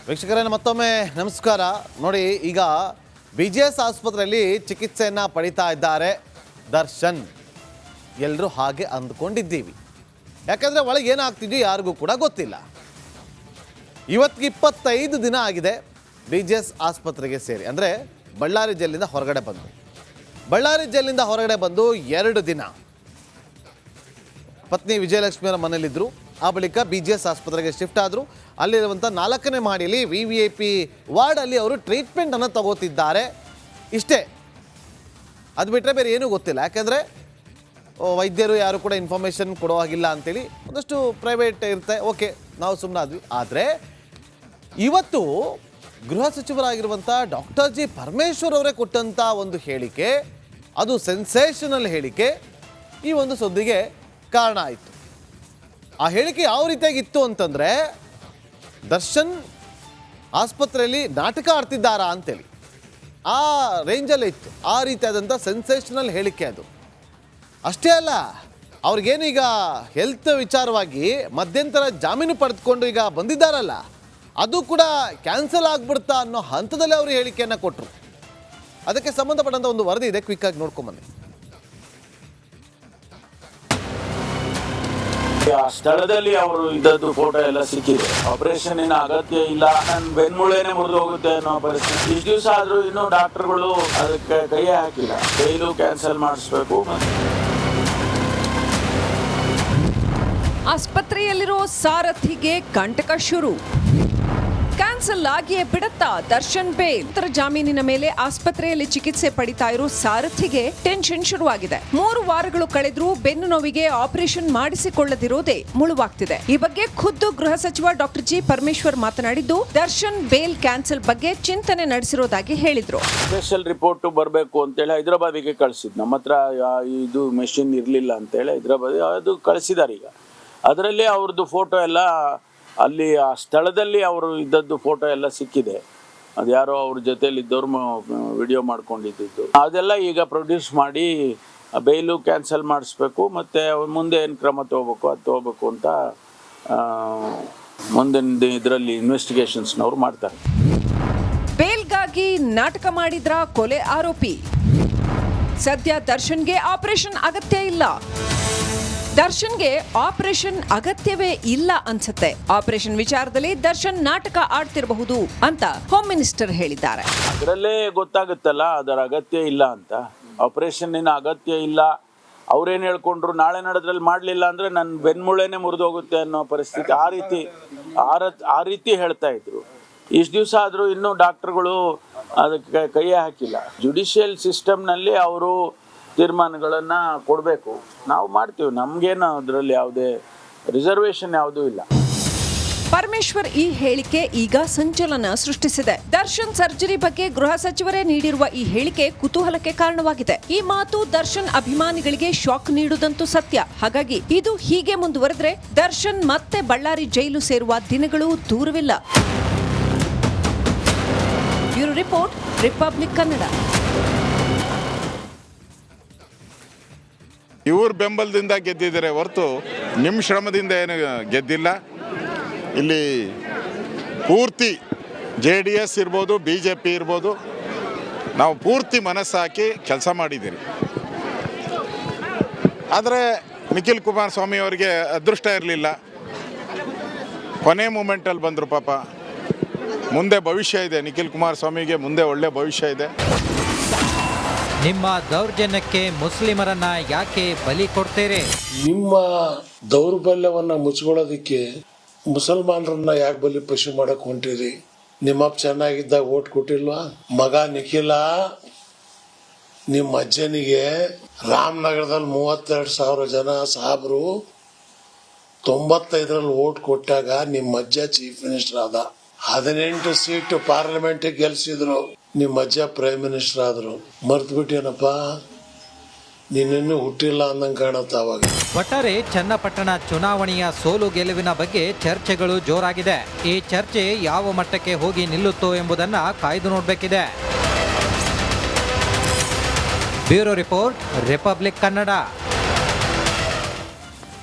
ವೀಕ್ಷಕರೇ ಮತ್ತೊಮ್ಮೆ ನಮಸ್ಕಾರ. ನೋಡಿ, ಈಗ BGS ಆಸ್ಪತ್ರೆಯಲ್ಲಿ ಚಿಕಿತ್ಸೆಯನ್ನು ಪಡಿತಾ ಇದ್ದಾರೆ ದರ್ಶನ್. ಎಲ್ಲರೂ ಹಾಗೆ ಅಂದ್ಕೊಂಡಿದ್ದೀವಿ, ಯಾಕಂದರೆ ಒಳಗೆ ಏನಾಗ್ತಿದ್ಯೋ ಯಾರಿಗೂ ಕೂಡ ಗೊತ್ತಿಲ್ಲ. ಇವತ್ತಿಗೆ 25 ದಿನ ಆಗಿದೆ BGS ಆಸ್ಪತ್ರೆಗೆ ಸೇರಿ, ಅಂದರೆ ಬಳ್ಳಾರಿ ಜೈಲಿಂದ ಹೊರಗಡೆ ಬಂದು. ಬಳ್ಳಾರಿ ಜೈಲಿಂದ ಹೊರಗಡೆ ಬಂದು 2 ದಿನ ಪತ್ನಿ ವಿಜಯಲಕ್ಷ್ಮಿಯವರ ಮನೇಲಿದ್ದರು. ಆ ಬಳಿಕ BGS ಆಸ್ಪತ್ರೆಗೆ ಶಿಫ್ಟ್ ಆದರು. ಅಲ್ಲಿರುವಂಥ 4ನೇ ಮಹಡಿಯಲ್ಲಿ VVIP ವಾರ್ಡಲ್ಲಿ ಅವರು ಟ್ರೀಟ್ಮೆಂಟನ್ನು ತಗೋತಿದ್ದಾರೆ. ಇಷ್ಟೇ, ಅದು ಬಿಟ್ಟರೆ ಬೇರೆ ಏನೂ ಗೊತ್ತಿಲ್ಲ. ಯಾಕೆಂದರೆ ವೈದ್ಯರು ಯಾರು ಕೂಡ ಇನ್ಫಾರ್ಮೇಷನ್ ಕೊಡೋ ಹಾಗಿಲ್ಲ ಅಂತೇಳಿ ಒಂದಷ್ಟು ಪ್ರೈವೇಟ್ ಇರುತ್ತೆ. ಓಕೆ, ನಾವು ಸುಮ್ಮನಾದ್ವಿ. ಆದರೆ ಇವತ್ತು ಗೃಹ ಸಚಿವರಾಗಿರುವಂಥ ಡಾಕ್ಟರ್ ಜಿ ಪರಮೇಶ್ವರ್ ಅವರೇ ಕೊಟ್ಟಂಥ ಒಂದು ಹೇಳಿಕೆ, ಅದು ಸೆನ್ಸೇಷನಲ್ ಹೇಳಿಕೆ, ಈ ಒಂದು ಸುದ್ದಿಗೆ ಕಾರಣ ಆಯಿತು. ಆ ಹೇಳಿಕೆ ಯಾವ ರೀತಿಯಾಗಿತ್ತು ಅಂತಂದರೆ, ದರ್ಶನ್ ಆಸ್ಪತ್ರೆಯಲ್ಲಿ ನಾಟಕ ಆಡ್ತಿದ್ದಾರಾ ಅಂತೇಳಿ ಆ ರೇಂಜಲ್ಲೇ ಇತ್ತು. ಆ ರೀತಿಯಾದಂಥ ಸೆನ್ಸೇಷನಲ್ ಹೇಳಿಕೆ ಅದು. ಅಷ್ಟೇ ಅಲ್ಲ, ಅವ್ರಿಗೇನು ಈಗ ಹೆಲ್ತ್ ವಿಚಾರವಾಗಿ ಮಧ್ಯಂತರ ಜಾಮೀನು ಪಡೆದುಕೊಂಡು ಈಗ ಬಂದಿದ್ದಾರಲ್ಲ, ಅದು ಕೂಡ ಕ್ಯಾನ್ಸಲ್ ಆಗ್ಬಿಡ್ತಾ ಅನ್ನೋ ಹಂತದಲ್ಲೇ ಅವರು ಹೇಳಿಕೆಯನ್ನು ಕೊಟ್ಟರು. ಅದಕ್ಕೆ ಸಂಬಂಧಪಟ್ಟಂಥ ಒಂದು ವರದಿ ಇದೆ, ಕ್ವಿಕ್ಕಾಗಿ ನೋಡ್ಕೊಂಬನ್ನಿ. ಸ್ಥಳದಲ್ಲಿ ಅವರು ಇದ್ದದ್ದು ಫೋಟೋ ಎಲ್ಲ ಸಿಕ್ಕಿದೆ. ಆಪರೇಷನ್ ಅಗತ್ಯ ಇಲ್ಲ, ನನ್ನ ಬೆನ್ಮೂಳೆನೆ ಮುರಿದು ಹೋಗುತ್ತೆ ಅನ್ನೋ ಪರಿಸ್ಥಿತಿ. ಇಷ್ಟು ದಿವಸ ಆದ್ರೂ ಇನ್ನೂ ಡಾಕ್ಟರ್ಗಳು ಅದಕ್ಕೆ ಕೈ ಹಾಕಿಲ್ಲ. ಡೈಲು ಕ್ಯಾನ್ಸಲ್ ಮಾಡಿಸ್ಬೇಕು. ಆಸ್ಪತ್ರೆಯಲ್ಲಿರೋ ಸಾರಥಿಗೆ ಕಂಟಕ ಶುರು. ಕ್ಯಾನ್ಸಲ್ ಆಗಿಯೇ ಬಿಡುತ್ತಾ ದರ್ಶನ್ ಬೇಲ್. ಜಾಮೀನಿನ ಮೇಲೆ ಆಸ್ಪತ್ರೆಯಲ್ಲಿ ಚಿಕಿತ್ಸೆ ಪಡಿತಾ ಇರೋ ಸಾರಥಿಗೆ ಟೆನ್ಷನ್ ಶುರುವಾಗಿದೆ. 3 ವಾರಗಳು ಕಳೆದ್ರೂ ಬೆನ್ನು ನೋವಿಗೆ ಆಪರೇಷನ್ ಮಾಡಿಸಿಕೊಳ್ಳದಿರೋದೇ ಮುಳುವಾಗ್ತಿದೆ. ಈ ಬಗ್ಗೆ ಖುದ್ದು ಗೃಹ ಸಚಿವ ಡಾಕ್ಟರ್ ಜಿ ಪರಮೇಶ್ವರ್ ಮಾತನಾಡಿದ್ದು, ದರ್ಶನ್ ಬೇಲ್ ಕ್ಯಾನ್ಸಲ್ ಬಗ್ಗೆ ಚಿಂತನೆ ನಡೆಸಿರೋದಾಗಿ ಹೇಳಿದ್ರು. ಸ್ಪೆಷಲ್ ರಿಪೋರ್ಟ್ ಬರಬೇಕು ಅಂತೇಳಿ ಹೈದರಾಬಾದಿಗೆ ಕಳಿಸಿದ್. ನಮ್ಮ ಹತ್ರ ಇದು ಮೆಷಿನ್ ಇರ್ಲಿಲ್ಲ ಅಂತೇಳಿ ಹೈದರಾಬಾದ್ ಅದು ಕಳಿಸಿದಾರೆ. ಈಗ ಅದರಲ್ಲಿ ಅವ್ರದ್ದು ಫೋಟೋ ಎಲ್ಲ ಅಲ್ಲಿ ಆ ಸ್ಥಳದಲ್ಲಿ ಅವರು ಇದ್ದದ್ದು ಫೋಟೋ ಎಲ್ಲ ಸಿಕ್ಕಿದೆ. ಅದು ಯಾರೋ ಅವ್ರ ಜೊತೆಯಲ್ಲಿ ಇದ್ದವ್ರು ವಿಡಿಯೋ ಮಾಡ್ಕೊಂಡಿದ್ದು. ಅದೆಲ್ಲ ಈಗ ಪ್ರೊಡ್ಯೂಸ್ ಮಾಡಿ ಬೇಲು ಕ್ಯಾನ್ಸಲ್ ಮಾಡಿಸ್ಬೇಕು, ಮತ್ತು ಮುಂದೆ ಏನು ಕ್ರಮ ತಗೋಬೇಕು ಅದು ತಗೋಬೇಕು ಅಂತ ಮುಂದಿನ ಇದರಲ್ಲಿ ಇನ್ವೆಸ್ಟಿಗೇಷನ್ಸ್ನವ್ರು ಮಾಡ್ತಾರೆ. ಬೇಲ್ಗಾಗಿ ನಾಟಕ ಮಾಡಿದ್ರ ಕೊಲೆ ಆರೋಪಿ. ಸದ್ಯ ದರ್ಶನ್ಗೆ ಆಪರೇಷನ್ ಅಗತ್ಯ ಇಲ್ಲ. ದರ್ಶನ್ಗೆ ಆಪರೇಷನ್ ಅಗತ್ಯವೇ ಇಲ್ಲ ಅನ್ಸುತ್ತೆ. ಆಪರೇಷನ್ ವಿಚಾರದಲ್ಲಿ ದರ್ಶನ್ ನಾಟಕ ಆಡ್ತಿರಬಹುದು ಅಂತ ಹೋಮ್ ಮಿನಿಸ್ಟರ್ ಹೇಳಿದ್ದಾರೆ. ಅದರಲ್ಲೇ ಗೊತ್ತಾಗುತ್ತಲ್ಲ ಅದರ ಅಗತ್ಯ ಇಲ್ಲ ಅಂತ. ಆಪರೇಷನ್ ಅಗತ್ಯ ಇಲ್ಲ, ಅವ್ರೇನು ಹೇಳ್ಕೊಂಡ್ರು ನಾಳೆ ನಡೆದ್ರಲ್ಲಿ ಮಾಡಲಿಲ್ಲ ಅಂದರೆ ನನ್ನ ಬೆನ್ಮೂಳೆನೆ ಮುರಿದೋಗುತ್ತೆ ಅನ್ನೋ ಪರಿಸ್ಥಿತಿ. ಆ ರೀತಿ ಹೇಳ್ತಾ ಇದ್ರು. ಇಷ್ಟು ದಿವಸ ಆದರೂ ಇನ್ನೂ ಡಾಕ್ಟರ್ಗಳು ಅದಕ್ಕೆ ಕೈ ಹಾಕಿಲ್ಲ. ಜುಡಿಷಿಯಲ್ ಸಿಸ್ಟಮ್ನಲ್ಲಿ ಅವರು ತೀರ್ಮಾನಗಳನ್ನು ಕೊಡಬೇಕು. ನಾವು ಮಾಡ್ತೀವಿ, ನಮಗೇನು ಅದರಲ್ಲಿ ಯಾವುದೇ ರಿಸರ್ವೇಷನ್ ಯಾವುದೂ ಇಲ್ಲ. ಪರಮೇಶ್ವರ್ ಈ ಹೇಳಿಕೆ ಈಗ ಸಂಚಲನ ಸೃಷ್ಟಿಸಿದೆ. ದರ್ಶನ್ ಸರ್ಜರಿ ಬಗ್ಗೆ ಗೃಹ ಸಚಿವರೇ ನೀಡಿರುವ ಈ ಹೇಳಿಕೆ ಕುತೂಹಲಕ್ಕೆ ಕಾರಣವಾಗಿದೆ. ಈ ಮಾತು ದರ್ಶನ್ ಅಭಿಮಾನಿಗಳಿಗೆ ಶಾಕ್ ನೀಡುವುದಂತೂ ಸತ್ಯ. ಹಾಗಾಗಿ ಇದು ಹೀಗೆ ಮುಂದುವರೆದ್ರೆ ದರ್ಶನ್ ಮತ್ತೆ ಬಳ್ಳಾರಿ ಜೈಲು ಸೇರುವ ದಿನಗಳು ದೂರವಿಲ್ಲ. Bureau report, republic Kannada. ಇವ್ರ ಬೆಂಬಲದಿಂದ ಗೆದ್ದಿದ್ದಾರೆ ಹೊರತು ನಿಮ್ಮ ಶ್ರಮದಿಂದ ಏನು ಗೆದ್ದಿಲ್ಲ. ಇಲ್ಲಿ ಪೂರ್ತಿ JDS ಇರ್ಬೋದು, BJP ಇರ್ಬೋದು, ನಾವು ಪೂರ್ತಿ ಮನಸ್ಸಾಕಿ ಕೆಲಸ ಮಾಡಿದ್ದೀರಿ. ಆದರೆ ನಿಖಿಲ್ ಕುಮಾರಸ್ವಾಮಿ ಅವರಿಗೆ ಅದೃಷ್ಟ ಇರಲಿಲ್ಲ. ಕೊನೆ ಮೂಮೆಂಟಲ್ಲಿ ಬಂದರು. ಪಾಪ ಮುಂದೆ ಭವಿಷ್ಯ ಇದೆ, ನಿಖಿಲ್ ಕುಮಾರಸ್ವಾಮಿಗೆ ಮುಂದೆ ಒಳ್ಳೆ ಭವಿಷ್ಯ ಇದೆ. ನಿಮ್ಮ ದೌರ್ಜನ್ಯಕ್ಕೆ ಮುಸ್ಲಿಮರನ್ನ ಯಾಕೆ ಬಲಿ ಕೊಡ್ತೀರಿ? ನಿಮ್ಮ ದೌರ್ಬಲ್ಯವನ್ನ ಮುಚ್ಕೊಳ್ಳೋದಕ್ಕೆ ಮುಸಲ್ಮಾನರನ್ನ ಯಾಕೆ ಬಲಿ ಪಶು ಮಾಡಕ್ ಹೊಂಟಿರಿ? ನಿಮ್ಮಪ್ಪ ಚೆನ್ನಾಗಿದ್ದಾಗ ಓಟ್ ಕೊಟ್ಟಿಲ್ವಾ? ಮಗ ನಿಖಿಲ ನಿಮ್ಮ ಅಜ್ಜನಿಗೆ ರಾಮನಗರದಲ್ಲಿ 32,000 ಜನ ಸಾಬ್ರು 95ರಲ್ಲಿ ಓಟ್ ಕೊಟ್ಟಾಗ ನಿಮ್ಮ ಅಜ್ಜ ಚೀಫ್ ಮಿನಿಸ್ಟರ್ ಆದ. 18 ಸೀಟ್ ಪಾರ್ಲಿಮೆಂಟ್ ಗೆಲ್ಸಿದ್ರು. ನಿಮ್ಮ ಅಜ್ಜ ಪ್ರೈಮ್ ಮಿನಿಸ್ಟರ್ ಆದ್ರು. ಮರ್ತು ಬಿಟ್ಟೇನಪ್ಪ, ನೀನಿನ್ನೂ ಹುಟ್ಟಿಲ್ಲ ಅಂದಂಗೆ ಕಾಣುತ್ತ. ಅವಾಗ ಒಟ್ಟಾರೆ ಚನ್ನಪಟ್ಟಣ ಚುನಾವಣೆಯ ಸೋಲು ಗೆಲುವಿನ ಬಗ್ಗೆ ಚರ್ಚೆಗಳು ಜೋರಾಗಿದೆ. ಈ ಚರ್ಚೆ ಯಾವ ಮಟ್ಟಕ್ಕೆ ಹೋಗಿ ನಿಲ್ಲುತ್ತೋ ಎಂಬುದನ್ನ ಕಾಯ್ದು ನೋಡಬೇಕಿದೆ. Bureau report, republic Kannada.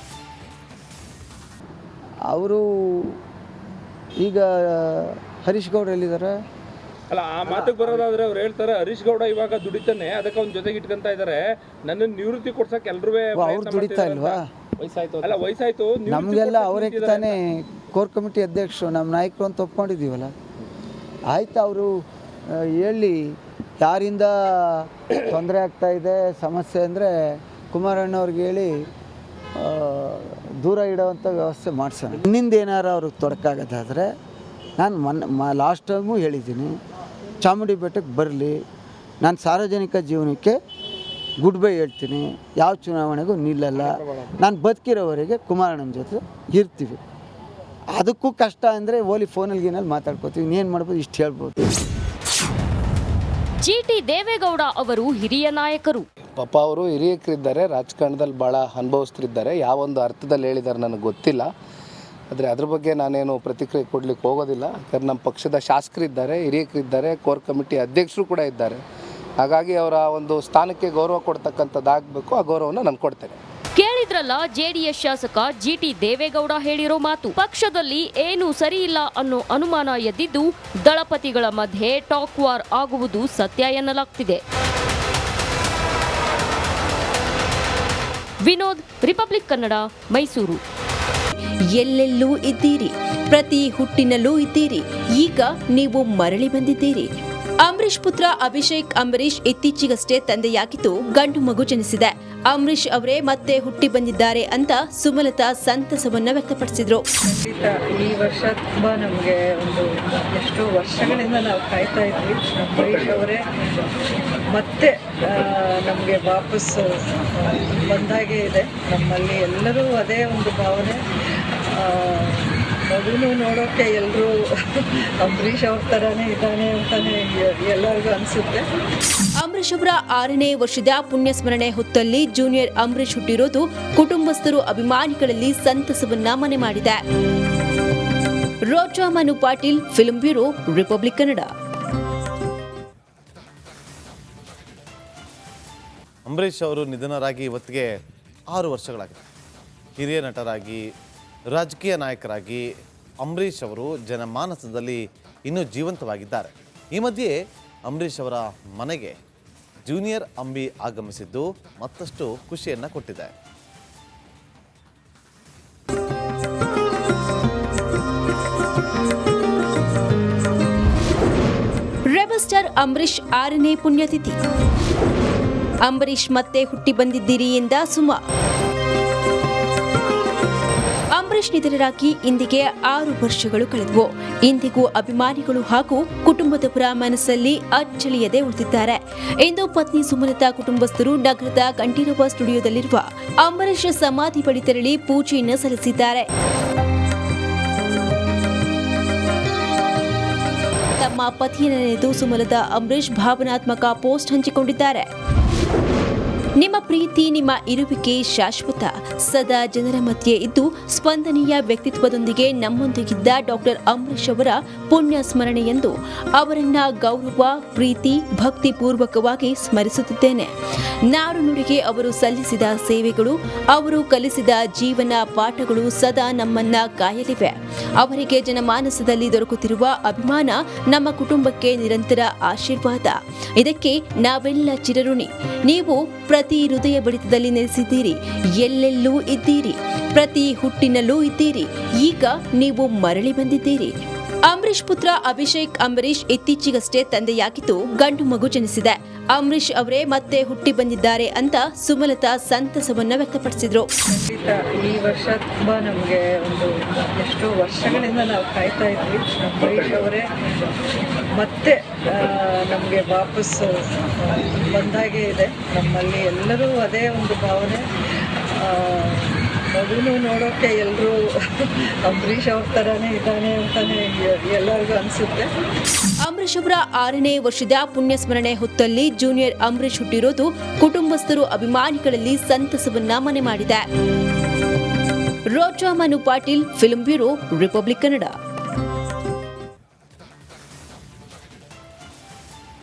ಅವರು ಈಗ ಹರೀಶ್ ಗೌಡ ಎಲ್ಲಿದ್ದಾರೆ? ಅಲ್ಲ, ಆ ಮಾತಿಗೆ ಬರೋದಾದ್ರೆ ಅವ್ರು ಹೇಳ್ತಾರೆ ಹರೀಶ್ ಗೌಡ ಇವಾಗ ದುಡಿತಾನೆ, ಅದಕ್ಕೆ ಅವ್ನ ಜೊತೆಗೆ ಇಟ್ಕೊಂತ ಇದ್ದಾರೆ. ನನ್ನ ನಿವೃತ್ತಿ ಕೊಡ್ಸಕ್ಕೆ ಎಲ್ರೂ ಅವ್ರು ದುಡಿತಾ ಇಲ್ವಾ? ಅಲ್ಲ, ವಯಸ್ಸಾಯ್ತು. ನಮಗೆಲ್ಲ ಅವರೇ ತಾನೇ ಕೋರ್ ಕಮಿಟಿ ಅಧ್ಯಕ್ಷರು, ನಮ್ಮ ನಾಯಕರು ಅಂತ ಒಪ್ಕೊಂಡಿದ್ದೀವಲ್ಲ. ಆಯ್ತು, ಅವರು ಹೇಳಿ ಯಾರಿಂದ ತೊಂದರೆ ಆಗ್ತಾಯಿದೆ ಸಮಸ್ಯೆ ಅಂದರೆ ಕುಮಾರಣ್ಣವ್ರಿಗೆ ಹೇಳಿ ದೂರ ಇಡೋವಂಥ ವ್ಯವಸ್ಥೆ ಮಾಡಿಸೋಣ. ಇನ್ನಿಂದ ಏನಾರು ಅವ್ರಿಗೆ ತೊಡಕಾಗೋದಾದರೆ ನಾನು ಲಾಸ್ಟ್ ಟೈಮು ಹೇಳಿದ್ದೀನಿ, ಚಾಮುಂಡಿ ಬೆಟ್ಟಕ್ಕೆ ಬರಲಿ, ನಾನು ಸಾರ್ವಜನಿಕ ಜೀವನಕ್ಕೆ ಗುಡ್ ಬೈ ಹೇಳ್ತೀನಿ, ಯಾವ ಚುನಾವಣೆಗೂ ನಿಲ್ಲಲ್ಲ, ನಾನು ಬದುಕಿರೋವರೆಗೆ ಕುಮಾರಣ್ಣನ ಜೊತೆ ಇರ್ತೀವಿ. ಅದಕ್ಕೂ ಕಷ್ಟ ಅಂದರೆ ಓಲಿ ಫೋನಲ್ಲಿ ಗೀನಲ್ಲಿ ಮಾತಾಡ್ಕೋತೀವಿ, ಇನ್ನೇನು ಮಾಡ್ಬೋದು, ಇಷ್ಟು ಹೇಳ್ಬೋದು. ಜಿಟಿ ದೇವೇಗೌಡ ಅವರು ಹಿರಿಯ ನಾಯಕರು. ಪಾಪ ಅವರು ಹಿರಿಯಕರಿದ್ದಾರೆ, ರಾಜಕಾರಣದಲ್ಲಿ ಭಾಳ ಅನುಭವಿಸ್ತಿದ್ದಾರೆ. ಯಾವೊಂದು ಅರ್ಥದಲ್ಲಿ ಹೇಳಿದ್ದಾರೆ ನನಗೆ ಗೊತ್ತಿಲ್ಲ, ಆದರೆ ಅದ್ರ ಬಗ್ಗೆ ನಾನೇನು ಪ್ರತಿಕ್ರಿಯೆ ಕೊಡಲಿಕ್ಕೆ ಹೋಗೋದಿಲ್ಲ. ಯಾಕಂದ್ರೆ ನಮ್ಮ ಪಕ್ಷದ ಶಾಸಕರಿದ್ದಾರೆ, ಹಿರಿಯಕರಿದ್ದಾರೆ, ಕೋರ್ ಕಮಿಟಿ ಅಧ್ಯಕ್ಷರು ಕೂಡ ಇದ್ದಾರೆ. ಹಾಗಾಗಿ ಅವರ ಒಂದು ಸ್ಥಾನಕ್ಕೆ ಗೌರವ ಕೊಡ್ತಕ್ಕಂಥದ್ದಾಗಬೇಕು, ಆ ಗೌರವನ ನಾನು ಕೊಡ್ತೇನೆ. ಕೇಳಿದ್ರಲ್ಲ ಜೆಡಿಎಸ್ ಶಾಸಕ ಜಿಟಿ ದೇವೇಗೌಡ ಹೇಳಿರೋ ಮಾತು. ಪಕ್ಷದಲ್ಲಿ ಏನೂ ಸರಿಯಿಲ್ಲ ಅನ್ನೋ ಅನುಮಾನ ಎದ್ದಿದ್ದು ದಳಪತಿಗಳ ಮಧ್ಯೆ ಟಾಕ್ ವಾರ್ ಆಗುವುದು ಸತ್ಯ ಎನ್ನಲಾಗ್ತಿದೆ. ವಿನೋದ್, ರಿಪಬ್ಲಿಕ್ ಕನ್ನಡ, ಮೈಸೂರು. ಎಲ್ಲೆಲ್ಲೂ ಇದ್ದೀರಿ, ಪ್ರತಿ ಹುಟ್ಟಿನಲ್ಲೂ ಇದ್ದೀರಿ, ಈಗ ನೀವು ಮರಳಿ ಬಂದಿದ್ದೀರಿ. ಅಂಬರೀಷ್ ಪುತ್ರ ಅಭಿಷೇಕ್ ಅಂಬರೀಷ್ ಇತ್ತೀಚೆಗಷ್ಟೇ ತಂದೆಯಾಗಿದ್ದು ಗಂಡು ಮಗು ಜನಿಸಿದೆ. ಅಂಬರೀಷ್ ಅವರೇ ಮತ್ತೆ ಹುಟ್ಟಿ ಬಂದಿದ್ದಾರೆ ಅಂತ ಸುಮಲತಾ ಸಂತಸವನ್ನ ವ್ಯಕ್ತಪಡಿಸಿದ್ರು. ಈ ವರ್ಷ ತುಂಬಾ ನಮಗೆ ಒಂದು ಎಷ್ಟೋ ವರ್ಷಗಳಿಂದ ನಾವು ಕಾಯ್ತಾ ಇದ್ವಿ. ಅಂಬರೀಷ್ ಅವರೇ ಮತ್ತೆ ನಮಗೆ ವಾಪಸ್ ಬಂದಾಗೆ ಇದೆ. ನಮ್ಮಲ್ಲಿ ಎಲ್ಲರೂ ಅದೇ ಒಂದು ಭಾವನೆ. ಮಗುನು ನೋಡೋಕೆ ಎಲ್ಲರೂ ಅಂಬರೀಷ್ ಅವ್ರ ಥರನೇ ಇದ್ದಾನೆ ಅಂತಾನೆ ಎಲ್ಲರಿಗೂ ಅನಿಸುತ್ತೆ. ಅಂಬರೀಷ್ ಅವರ 6ನೇ ವರ್ಷದ ಪುಣ್ಯಸ್ಮರಣೆ ಹೊತ್ತಲ್ಲಿ ಜೂನಿಯರ್ ಅಂಬರೀಷ್ ಹುಟ್ಟಿರೋದು ಕುಟುಂಬಸ್ಥರು ಅಭಿಮಾನಿಗಳಲ್ಲಿ ಸಂತಸವನ್ನ ಮನೆ ಮಾಡಿದೆ. Roja Manu Patil, film bureau, republic Kannada. Ambareesh ಅವರು ನಿಧನರಾಗಿ ಇವತ್ತಿಗೆ 6 ವರ್ಷಗಳಾಗಿದೆ. ಹಿರಿಯ ನಟರಾಗಿ, ರಾಜಕೀಯ ನಾಯಕರಾಗಿ ಅಂಬರೀಷ್ ಅವರು ಜನಮಾನಸದಲ್ಲಿ ಇನ್ನೂ ಜೀವಂತವಾಗಿದ್ದಾರೆ. ಈ ಮಧ್ಯೆ ಅಂಬರೀಷ್ ಅವರ ಮನೆಗೆ ಜೂನಿಯರ್ ಅಂಬಿ ಆಗಮಿಸಿದ್ದು ಮತ್ತಷ್ಟು ಖುಷಿಯನ್ನು ಕೊಟ್ಟಿದೆ. ರೆಬಲ್ ಸ್ಟಾರ್ ಅಂಬರೀಷ್ 6ನೇ ಪುಣ್ಯತಿಥಿ. ಅಂಬರೀಷ್ ಮತ್ತೆ ಹುಟ್ಟಿ ಬಂದಿದ್ದೀರಿ ಎಂದ ಸುಮಾ. ಅಂಬರೀಷ್ ನಿಧನರಾಗಿ ಇಂದಿಗೆ 6 ವರ್ಷಗಳು ಕಳೆದವು. ಇಂದಿಗೂ ಅಭಿಮಾನಿಗಳು ಹಾಗೂ ಕುಟುಂಬದವರ ಮನಸ್ಸಲ್ಲಿ ಅಚ್ಚಳಿಯದೆ ಉಳಿದಿದ್ದಾರೆ. ಇಂದು ಪತ್ನಿ ಸುಮಲತಾ ಕುಟುಂಬಸ್ಥರು ನಗರದ ಕಂಠೀರವ ಸ್ಟುಡಿಯೋದಲ್ಲಿರುವ ಅಂಬರೀಷ್ ಸಮಾಧಿ ಬಳಿ ತೆರಳಿ ಪೂಜೆಯನ್ನು ಸಲ್ಲಿಸಿದ್ದಾರೆ. ತಮ್ಮ ಪತಿಯ ನೆನೆದು ಸುಮಲತಾ ಅಂಬರೀಷ್ ಭಾವನಾತ್ಮಕ ಪೋಸ್ಟ್ ಹಂಚಿಕೊಂಡಿದ್ದಾರೆ. ನಿಮ್ಮ ಪ್ರೀತಿ, ನಿಮ್ಮ ಇರುವಿಕೆ ಶಾಶ್ವತ. ಸದಾ ಜನರ ಮಧ್ಯೆ ಇದ್ದು ಸ್ಪಂದನೀಯ ವ್ಯಕ್ತಿತ್ವದೊಂದಿಗೆ ನಮ್ಮೊಂದಿಗಿದ್ದ ಡಾಕ್ಟರ್ ಅಂಬರೀಷ್ ಅವರ ಪುಣ್ಯ ಸ್ಮರಣೆಯೆಂದು ಅವರನ್ನ ಗೌರವ, ಪ್ರೀತಿ, ಭಕ್ತಿ ಪೂರ್ವಕವಾಗಿ ಸ್ಮರಿಸುತ್ತಿದ್ದೇನೆ. ನಾಡು ನುಡಿಗೆ ಅವರು ಸಲ್ಲಿಸಿದ ಸೇವೆಗಳು, ಅವರು ಕಲಿಸಿದ ಜೀವನ ಪಾಠಗಳು ಸದಾ ನಮ್ಮನ್ನ ಕಾಯಲಿವೆ. ಅವರಿಗೆ ಜನಮಾನಸದಲ್ಲಿ ದೊರಕುತ್ತಿರುವ ಅಭಿಮಾನ ನಮ್ಮ ಕುಟುಂಬಕ್ಕೆ ನಿರಂತರ ಆಶೀರ್ವಾದ. ಇದಕ್ಕೆ ನಾವೆಲ್ಲ ಚಿರಋಣಿ. ನೀವು ಪ್ರತಿ ಹೃದಯ ಬಡಿತದಲ್ಲಿ ನೆಲೆಸಿದ್ದೀರಿ, ಎಲ್ಲೆಲ್ಲೂ ಇದ್ದೀರಿ, ಪ್ರತಿ ಹುಟ್ಟಿನಲ್ಲೂ ಇದ್ದೀರಿ, ಈಗ ನೀವು ಮರಳಿ ಬಂದಿದ್ದೀರಿ. ಅಂಬರೀಷ್ ಪುತ್ರ ಅಭಿಷೇಕ್ ಅಂಬರೀಷ್ ಇತ್ತೀಚೆಗಷ್ಟೇ ತಂದೆಯಾಗಿದ್ದು ಗಂಡು ಮಗು ಜನಿಸಿದೆ. ಅಂಬರೀಷ್ ಅವರೇ ಮತ್ತೆ ಹುಟ್ಟಿ ಬಂದಿದ್ದಾರೆ ಅಂತ ಸುಮಲತಾ ಸಂತಸವನ್ನ ವ್ಯಕ್ತಪಡಿಸಿದ್ರು. ಈ ವರ್ಷ ತುಂಬಾ ನಮಗೆ ಒಂದು ಎಷ್ಟೋ ವರ್ಷಗಳಿಂದ ನಾವು ಕಾಯ್ತಾ ಇದ್ವಿ. ಅಂಬರೀಷ್ ಅವರೇ ಮತ್ತೆ ನಮಗೆ ವಾಪಸ್ ಬಂದಾಗೆ ಇದೆ. ನಮ್ಮಲ್ಲಿ ಎಲ್ಲರೂ ಅದೇ ಒಂದು ಭಾವನೆ. ಮಗುನು ನೋಡೋಕೆ ಎಲ್ಲರೂ ಅಂಬರೀಷ್ ಅವ್ರ ಥರನೇ ಇದ್ದಾನೆ ಅಂತಾನೆ ಎಲ್ಲರಿಗೂ ಅನಿಸುತ್ತೆ. ಅಂಬರೀಷ್ ಅವರ 6ನೇ ವರ್ಷದ ಪುಣ್ಯಸ್ಮರಣೆ ಹೊತ್ತಲ್ಲಿ ಜೂನಿಯರ್ ಅಂಬರೀಷ್ ಹುಟ್ಟಿರೋದು ಕುಟುಂಬಸ್ಥರು ಅಭಿಮಾನಿಗಳಲ್ಲಿ ಸಂತಸವನ್ನ ಮನೆ ಮಾಡಿದೆ. Roja Manu Patil, film bureau, republic Kannada.